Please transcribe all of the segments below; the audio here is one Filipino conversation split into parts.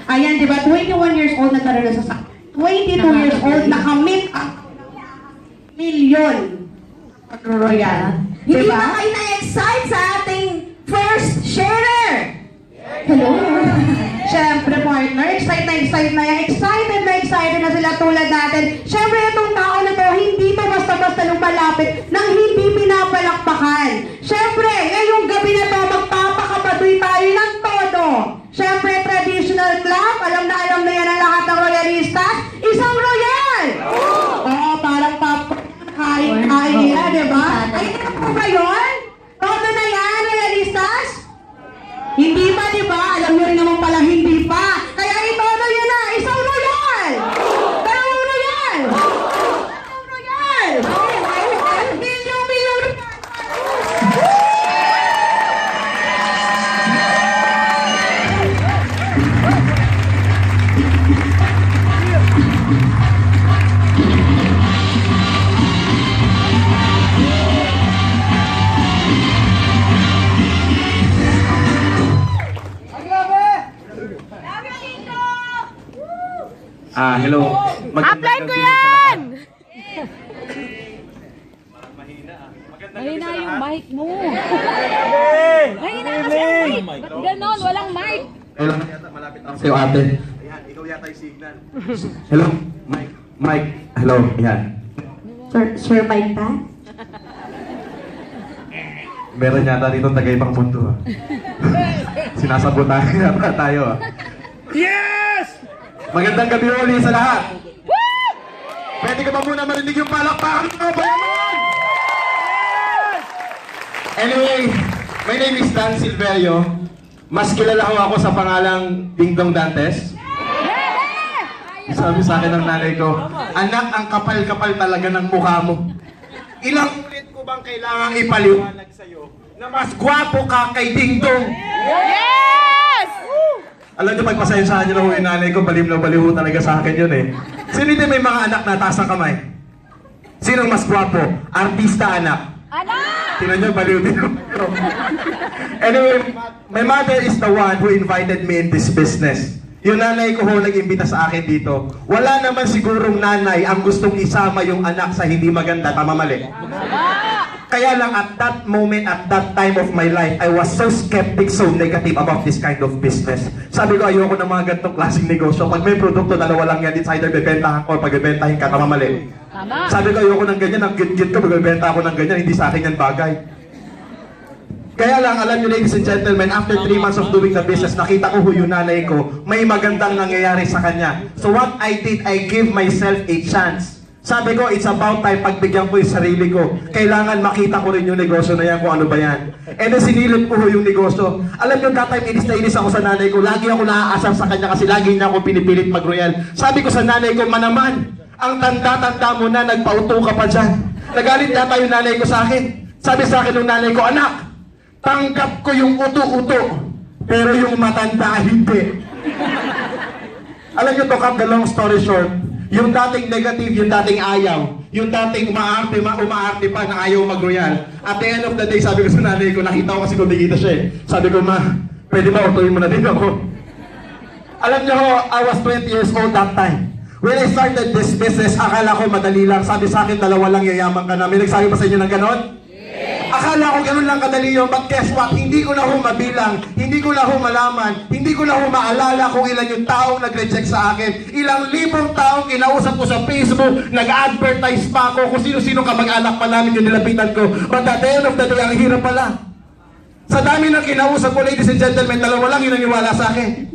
Ayan, di ba? 21 years old nagkaroon na sa 22 years old, nakamit ang milyon. Royal. Hindi Diba? ba kayo na-excite sa ating first sharer? Hello? Siyempre, partner, excited na yan. Excited na sila tulad natin. Siyempre, itong tao na to, hindi to basta-basta lumalapit nang hindi pinapalakpakan. Siyempre, ngayong gabi na to, magpapakapadoy tayo ng todo. Siyempre, traditional club, alam na yan ang lahat ng royalistas. Isang royal! Oo, parang kain nila, di ba? Ay, ano po ba yun? Todo na yan, royalistas? Hindi pa, di ba? Alam nyo rin naman pala, hindi pa. Kaya itodo yun na, isang royal! Dalawang royal! Dalawang royal! Milyong Hello. Upline ko yan! Mahina yung mic mo. Mahina kasi yung mic. Ba't ganon? Walang mic. Hello. Malapit ako sa'yo, ate. Ayan, ikaw yata yung signal. Hello. Mike. Hello. Ayan. Sir Mike ta? Meron yata dito tagay pang mundo. Sinasabotahan yata tayo. Yes! Magandang gabi ulit sa lahat. Pwede ka ba muna marinig yung palakpakan mo? Bayaman! Anyway, my name is Dan Silverio. Mas kilala ho ako sa pangalang Ding Dong Dantes. Sabi sa akin ng nanay ko, anak, ang kapal-kapal talaga ng mukha mo. Ilang ulit ko bang kailangang ipaliwanag sa'yo na mas gwapo ka kay Ding Dong? Yes! Alam niyo, pagpasensahan niyo na ho yung nanay ko, baliw na baliw talaga sa akin yun eh. Sino din may mga anak na taas ang kamay? Sinong mas gwapo? Artista anak. Anak! Tingnan niyo, baliw din. Anyway, my mother is the one who invited me in this business. Yung nanay ko ho nag-imbita sa akin dito. Wala naman sigurong nanay ang gustong isama yung anak sa hindi maganda. Tama mali? Kaya lang at that moment, at that time of my life, I was so skeptic, so negative about this kind of business. Sabi ko, ayoko ng mga ganitong klaseng negosyo. Pag may produkto, dalawa lang yan. It's either bebentahan ko o pagbebentahin ka. Tama mali? Tama. Sabi ko, ayoko ng ganyan. Ang git-git ko, magbebenta ako ng ganyan. Hindi sa akin yan bagay. Kaya lang, alam niyo ladies and gentlemen, after 3 months of doing the business, nakita ko yung nanay ko, may magandang nangyayari sa kanya. So what I did, I gave myself a chance. Sabi ko, it's about time pagbigyan ko yung sarili ko. Kailangan makita ko rin yung negosyo na yan, kung ano ba yan. And then sinilip ko yung negosyo. Alam niyo, that time, inis na inis ako sa nanay ko. Lagi ako naaasar sa kanya kasi lagi niya ako pinipilit mag-royal. Sabi ko sa nanay ko, manaman, ang tanda-tanda mo na, nagpauto ka pa dyan. Nagalit yata yung nanay ko sa akin. Sabi sa akin ng nanay ko, anak, tanggap ko yung uto-uto, pero yung matanda, hindi. Alam niyo to, cut the long story short, yung dating negative, yung dating ayaw, yung dating umaarte pa na ayaw mag-royal. At the end of the day, sabi ko sa nanay ko, nakita ko kasi kumikita siya eh. Sabi ko, ma, pwede ba utuin mo na din ako? Alam niyo ho, I was 20 years old that time. When I started this business, akala ko madali lang. Sabi sa akin, dalawa lang yayaman ka na. May nagsabi pa sa inyo ng ganon? Akala ko ganun lang kadali yun, but guess what? Hindi ko na ho mabilang, hindi ko na ho malaman, hindi ko na ho maalala kung ilan yung taong nag-reject sa akin. Ilang libong taong kinausap ko sa Facebook, nag-advertise pa ako kung sino-sino kamag-anak pa namin yung nilapitan ko. But at the end of the day, ang hirap pala. Sa dami ng kinausap ko, ladies and gentlemen, dalawa lang yung naniwala sa akin.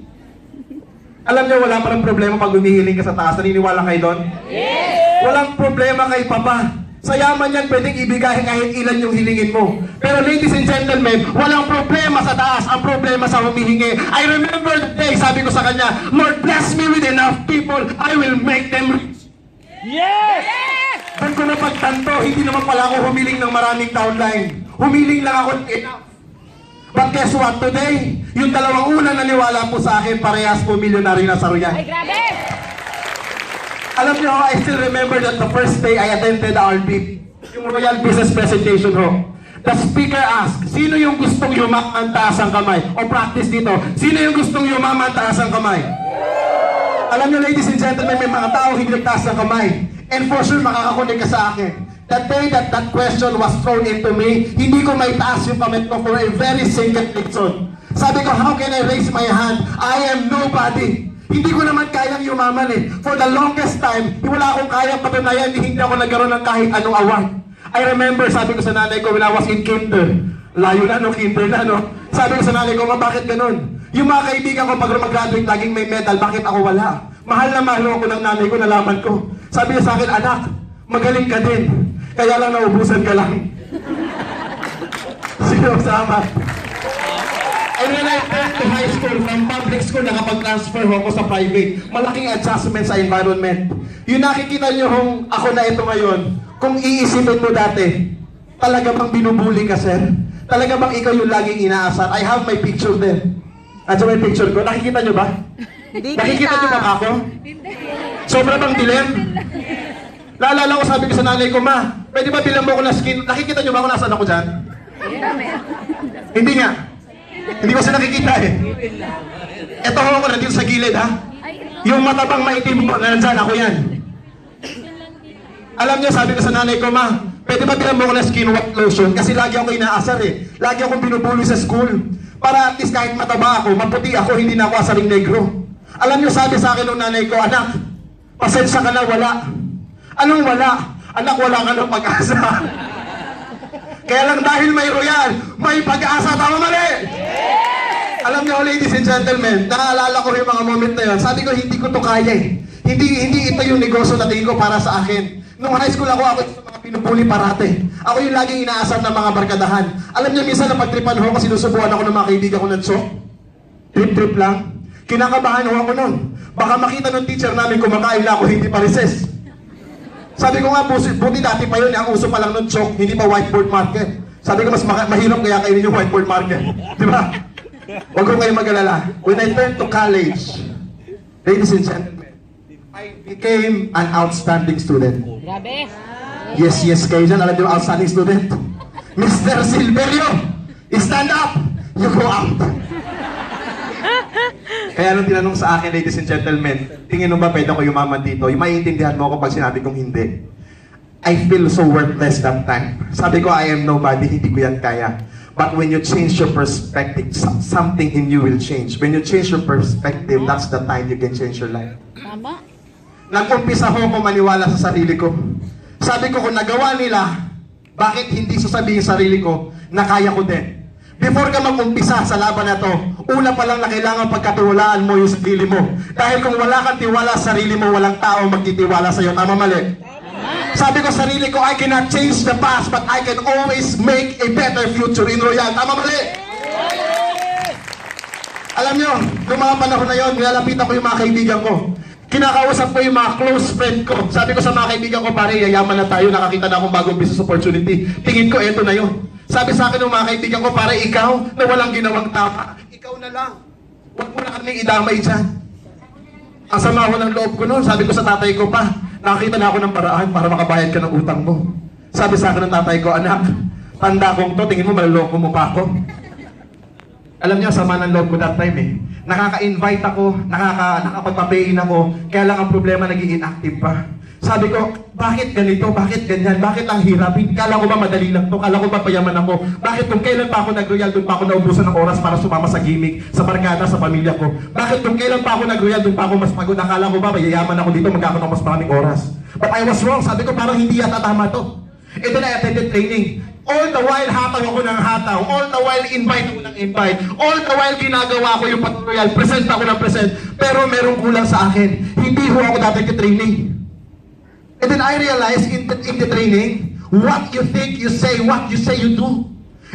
Alam niyo, wala parang problema pag humihiling ka sa taas. Naniniwala kayo doon? Yes! Walang problema kay Papa. Sa yaman yan, pwedeng ibigay kahit ilan yung hilingin mo. Pero ladies and gentlemen, walang problema sa taas, ang problema sa humihingi. I remember the day, sabi ko sa kanya, Lord, bless me with enough people, I will make them rich. Yes! Yes! Doon ko napagtanto, hindi naman pala ako humiling ng maraming downline. Humiling lang ako enough. But guess what, today, yung dalawang unang naniwala po sa akin, parehas po milyonaryo na sa Royal. Ay, grabe! Alam niyo, I still remember that the first day I attended the RB, yung Royal Business Presentation ho. The speaker asked, sino yung gustong yumaman taas ang kamay? O practice dito, sino yung gustong yumaman taas ang kamay? Alam niyo, ladies and gentlemen, may mga tao hindi nagtaas ng kamay. And for sure, makakakunik ka sa akin. That day that question was thrown into me, hindi ko may taas yung kamay ko for a very single reason. Sabi ko, how can I raise my hand? I am nobody. Hindi ko naman kayang yumaman eh. For the longest time, wala akong kayang patunayan, hindi ako nagkaroon ng kahit anong award. I remember, sabi ko sa nanay ko when I was in kinder, layo na no, kinder na no. Sabi ko sa nanay ko, bakit ganun? Yung mga kaibigan ko pag mag-graduate, laging may medal, bakit ako wala? Mahal na mahal ako ng nanay ko, nalaman ko. Sabi niya sa akin, anak, magaling ka din. Kaya lang naubusan ka lang. Sino sama? And when I went to high school, from public school, nakapag-transfer ako sa private. Malaking adjustment sa environment. Yung nakikita niyo kung ako na ito ngayon, kung iisipin mo dati, talaga bang binubuli ka, sir? Talaga bang ikaw yung laging inaasar? I have my picture there. Andiyan may picture ko. Nakikita niyo ba? Nakikita niyo ba ako? Sobra bang dilim? Laalala ko, sabi ko sa nanay ko, ma, pwede ba bilang mo ko na skin? Nakikita niyo ba kung nasaan ako dyan? Hindi nga. Hindi ko siya nakikita eh. Ito ako nandito sa gilid ha. Yung matabang maitim mo, nandyan, ako yan. Alam niyo, sabi ko sa nanay ko, ma, pwede ba bilang mo ko na skin white lotion? Kasi lagi ako inaasar eh. Lagi akong binubuli sa school. Para at least kahit mataba ako, maputi ako, hindi na ako asaring negro. Alam niyo, sabi sa akin ng nanay ko, anak, pasensya ka na, wala. Anong wala? Anak, wala ka ng pag-asa. Kaya lang dahil may royal, may pag-asa, tama mali! Alam niyo, ladies and gentlemen, naaalala ko yung mga moment na yun. Sabi ko, hindi ko to kaya eh. Hindi ito yung negosyo na tingin ko para sa akin. Nung high school ako yung mga pinupuli parate. Ako yung laging inaasar ng mga barkadahan. Alam niyo, minsan napagtripan ho, kasi sinusubuan ako ng mga kaibigan ko ng show. Trip-trip lang. Kinakabahan ho ako nun. Baka makita ng teacher namin kumakain na ako, hindi pa recess. Sabi ko nga, buti dati pa yun, ang uso pa lang ng chalk, hindi pa whiteboard marker. Sabi ko, mas mahirap kaya kainin yung whiteboard marker. Di ba? Huwag ko kayo mag-alala. When I turned to college, ladies and gentlemen, I became an outstanding student. Grabe. Yes, kayo dyan. Alam niyo, outstanding student. Mr. Silverio, stand up! You go out! Kaya nung tinanong sa akin, ladies and gentlemen, tingin mo ba pwede ako yumaman dito? Yung maiintindihan mo ako pag sinabi kong hindi. I feel so worthless that time. Sabi ko, I am nobody, hindi ko yan kaya. But when you change your perspective, something in you will change. When you change your perspective, that's the time you can change your life. Tama. Nag-umpisa ko maniwala sa sarili ko. Sabi ko, kung nagawa nila, bakit hindi sasabihin sa sarili ko na kaya ko din? Before ka mag-umpisa sa laban na to, una pa lang na kailangan pagkatiwalaan mo yung sarili mo. Dahil kung wala kang tiwala sa sarili mo, walang tao magtitiwala sa'yo. Tama mali? Sabi ko sarili ko, I cannot change the past, but I can always make a better future in Royal. Tama mali? Alam nyo, noong mga panahon na yun, nilalapitan ko yung mga kaibigan ko. Kinakausap ko yung mga close friend ko. Sabi ko sa mga kaibigan ko, pare, yayaman na tayo, nakakita na akong bagong business opportunity. Tingin ko, eto na yun. Sabi sa akin ng mga kaibigan ko, pare, ikaw na walang ginawang tama, ikaw na lang. Huwag mo na kami idamay dyan. Ang sama ko ng loob ko noon, sabi ko sa tatay ko pa, nakakita na ako ng paraan para makabayad ka ng utang mo. Sabi sa akin ng tatay ko, anak, tanda kong to, tingin mo maluloko mo pa ako. Alam niyo, sama ng loob ko that time eh. Nakaka-invite ako, nakapagpapayin ako, kaya lang ang problema, naging inactive pa. Sabi ko, bakit ganito? Bakit ganyan? Bakit ang hirapin? Kala ko ba madali lang to? Kala ko ba payaman ako? Bakit kung kailan pa ako nag-royal, doon pa ako naubusan ng oras para sumama sa gimmick, sa barkada, sa pamilya ko? Bakit kung kailan pa ako nag-royal, doon pa ako mas pagod? Akala ko ba mayayaman ako dito, magkakaroon ng mas maraming oras? But I was wrong. Sabi ko, parang hindi yata tama to. And then I attended training. All the while, hataw ako ng hataw. All the while, invite ako ng invite. All the while, ginagawa ko yung pag-royal. Present ako ng present. Pero merong kulang sa akin. Hindi ho ako dapat training. And then I realized in the training, what you think, you say, what you say, you do.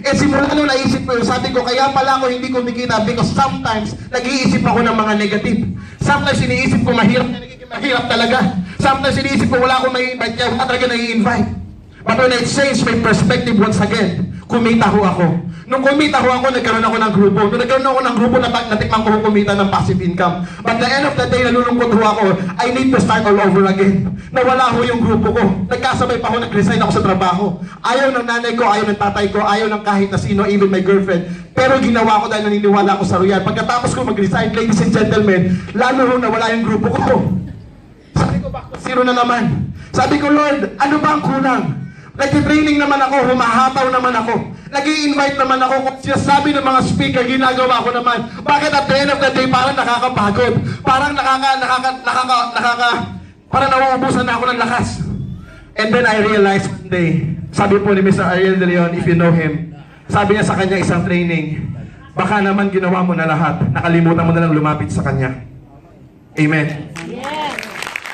Eh simula nung naisip ko yun, sabi ko, kaya pala ako hindi kumikita because sometimes nag-iisip ako ng mga negative. Sometimes iniisip ko mahirap na nagiging mahirap talaga. Sometimes iniisip ko wala akong mai-invite kaya wala talaga nai-invite. But when I changed my perspective once again, kumita ho ako. Nung kumita ho ako, nagkaroon ako ng grupo. Nung nagkaroon ako ng grupo, natikman ko kumita ng passive income. But the end of the day, nalulungkot ho ako, I need to start all over again. Nawala ho yung grupo ko. Nagkasabay pa ako, nag-resign ako sa trabaho. Ayaw ng nanay ko, ayaw ng tatay ko, ayaw ng kahit na sino, even my girlfriend. Pero ginawa ko dahil naniniwala ako sa Royal. Pagkatapos ko mag-resign, ladies and gentlemen, lalo ho nawala yung grupo ko. Sabi ko, back to zero na naman. Sabi ko, Lord, ano ba ang kulang? Nag-training naman ako, humahataw naman ako. Nag-i-invite naman ako. Kung sinasabi ng mga speaker, ginagawa ko naman. Bakit at the end of the day, parang nakakapagod? Parang parang nauubusan na ako ng lakas. And then I realized one day, sabi po ni Mr. Ariel De Leon, if you know him, sabi niya sa kanya isang training, baka naman ginawa mo na lahat, nakalimutan mo na lang lumapit sa kanya. Amen.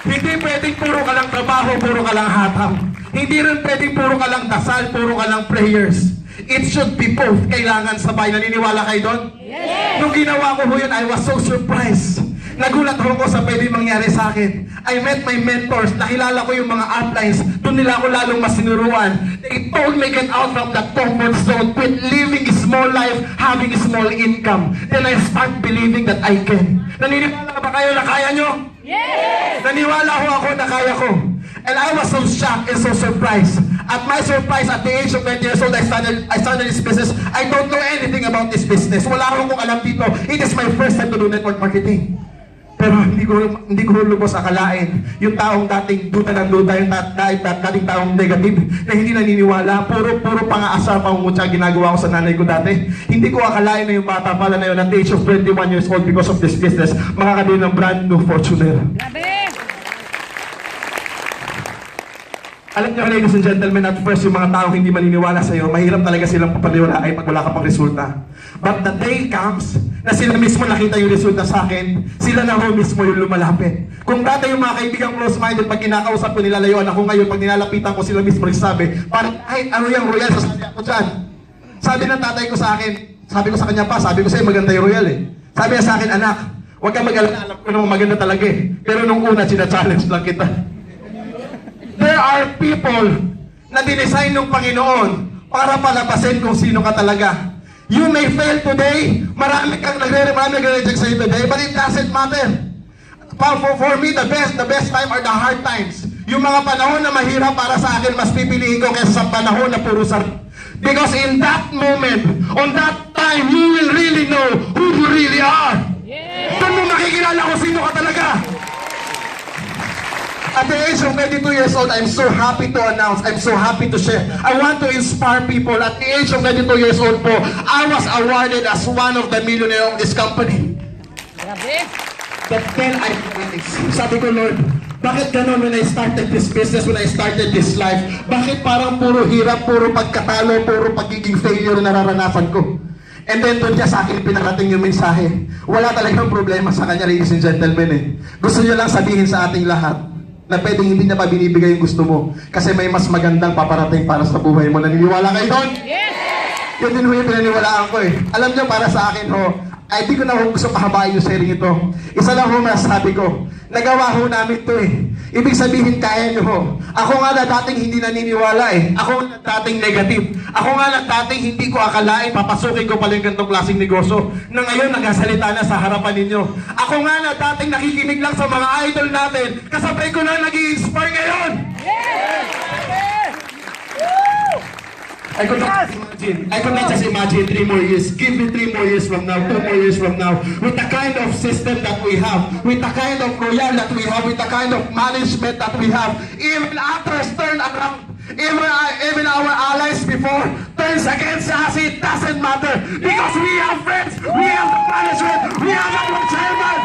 Hindi pwedeng puro ka lang trabaho, puro ka lang hatang. Hindi rin pwedeng puro ka lang dasal, puro ka lang prayers. It should be both. Kailangan sabay. Naniniwala kayo doon? Yes! Nung ginawa ko yun, I was so surprised. Nagulat ako sa pwede mangyari sa akin. I met my mentors. Nakilala ko yung mga uplines. Doon nila ako lalong masinuruan. They told me get out from that comfort zone. Quit living a small life, having a small income. Then I start believing that I can. Naniniwala ba kayo na kaya nyo? Yes! Naniwala ho ako na kaya ko. And I was so shocked and so surprised. At my surprise, at the age of 20 years old, I started this business. I don't know anything about this business. Wala akong alam dito. It is my first time to do network marketing. Pero hindi ko lubos akalain yung taong dating duda ng duda, yung dating taong negative na hindi naniniwala, puro pang-aasar, pangungutya ginagawa ko sa nanay ko dati. Hindi ko akalain na yung bata pala na yun at the age of 21 years old because of this business, makakabili ng brand new Fortuner. Grabe! Alam niyo, ladies and gentlemen, at first yung mga taong hindi maniniwala sa iyo, mahirap talaga silang papaniwalaan pag wala ka pang resulta. But the day comes na sila mismo nakita yung resulta sa akin, sila na ho mismo yung lumalapit. Kung dati yung mga kaibigang close-minded, pag kinakausap ko, nilalayuan ako ngayon, pag nilalapitan ko, sila mismo nagsasabi, parang kahit ano yung Royal, sasabi ako dyan. Sabi ng tatay ko sa akin, sabi ko sa kanya pa, sabi ko sa'yo, maganda yung Royal eh. Sabi niya sa akin, anak, huwag kang mag-alala, alam ko naman maganda talaga eh. Pero nung una, sina-challenge lang kita. There are people na dinesign ng Panginoon para palabasin kung sino ka talaga. You may fail today, marami nagre-reject sa'yo today, but it doesn't matter. For me, the best time are the hard times. Yung mga panahon na mahirap para sa akin, mas pipiliin ko kaysa sa panahon na puro sarap. Because in that moment, on that time, you will really know who you really are. Doon mo makikilala kung sino ka talaga. At the age of 22 years old, I'm so happy to announce, I'm so happy to share. I want to inspire people. At the age of 22 years old po, I was awarded as one of the millionaires of this company. Grabe! But then I realized, sabi ko, Lord, bakit ganun when I started this business, when I started this life? Bakit parang puro hirap, puro pagkatalo, puro pagiging failure na nararanasan ko? And then doon niya sa akin pinarating yung mensahe. Wala talagang problema sa kanya, ladies and gentlemen eh. Gusto niya lang sabihin sa ating lahat na pwedeng hindi niya pa binibigay yung gusto mo kasi may mas magandang paparating para sa buhay mo. Naniniwala kayo doon? Yes! Yun din ho yung pinaniwalaan ko eh. Alam niyo, para sa akin ho, ay di ko na ho gusto pahabain yung sharing ito. Isa lang ho masasabi ko, nagawa ho namin to eh. Ibig sabihin, kaya niyo ho. Ako nga na dating hindi naniniwala eh. Ako nga na dating negative. Ako nga na dating hindi ko akalain, papasukin ko pala yung ganitong klaseng negosyo na ngayon nagasalita na sa harapan ninyo. Ako nga na dating nakikinig lang sa mga idol natin, kasabay ko na nag-i-inspire ngayon. I could not just imagine 3 more years. Give me 3 more years from now, 2 more years from now, with the kind of system that we have, with the kind of Royal that we have, with the kind of management that we have, even others turn around, even our allies before turns against us, it doesn't matter, because we have friends, we have the management, we have our chairman.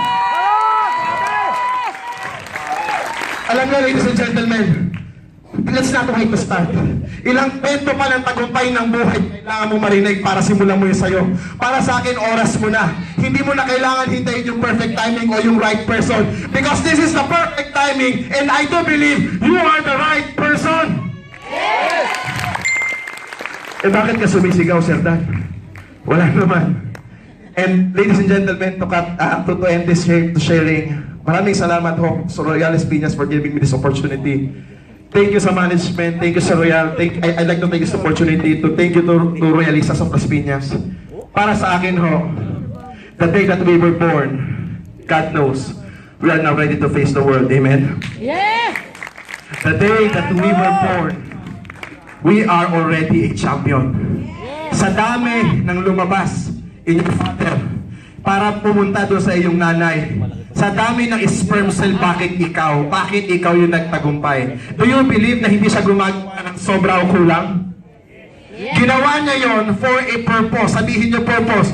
Alam niyo, ladies and gentlemen, let's not wait to start. Ilang kwento pa ng tagumpay ng buhay kailangan mo marinig para simulan mo yun sa'yo. Para sa akin, oras mo na. Hindi mo na kailangan hintayin yung perfect timing o yung right person. Because this is the perfect timing and I do believe you are the right person. Yes! Eh bakit ka sumisigaw, Sir Dan? Wala naman. And ladies and gentlemen, to end this sharing, maraming salamat ho sa Royal Piñas for giving me this opportunity. Thank you sa management, thank you sa Royal. I'd like to take this opportunity to thank you to Royalistas of Las Piñas. Para sa akin ho, the day that we were born, God knows, we are now ready to face the world. Amen? Yeah! The day that we were born, we are already a champion. Sa Sa dami ng lumabas, inyong father, para pumunta doon sa iyong nanay. Sa dami ng sperm cell, bakit ikaw? Bakit ikaw yung nagtagumpay? Do you believe na hindi siya gumagawa ng sobra o kulang? Ginawa niya yon for a purpose. Sabihin niyo purpose.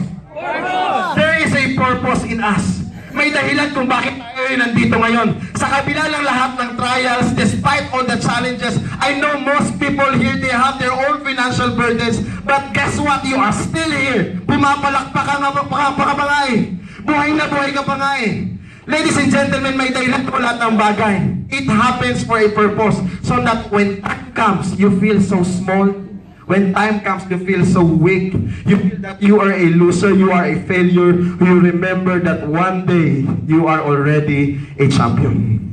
There is a purpose in us. May dahilan kung bakit tayo nandito ngayon. Sa kabila ng lahat ng trials, despite all the challenges, I know most people here, they have their own financial burdens. But guess what? You are still here. Pumapalakpak ka pa nga eh. Buhay na buhay ka pa nga eh. Ladies and gentlemen, may dahilan ko lahat ng bagay. It happens for a purpose. So that when time comes, you feel so small. When time comes, you feel so weak. You feel that you are a loser, you are a failure. You remember that one day, you are already a champion.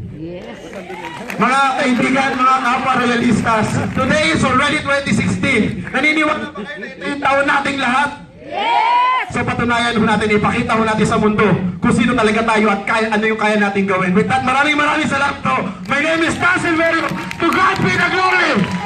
Mga kaibigan, mga kapwa-realistas, today is already 2016. Naniniwala ba kayo na ito yung taon nating lahat? So patunayan ho natin, ipakita ho natin sa mundo kung sino talaga tayo at kaya, ano yung kaya natin gawin. With that, maraming salamat po. My name is Tan Silverio. To God be the glory!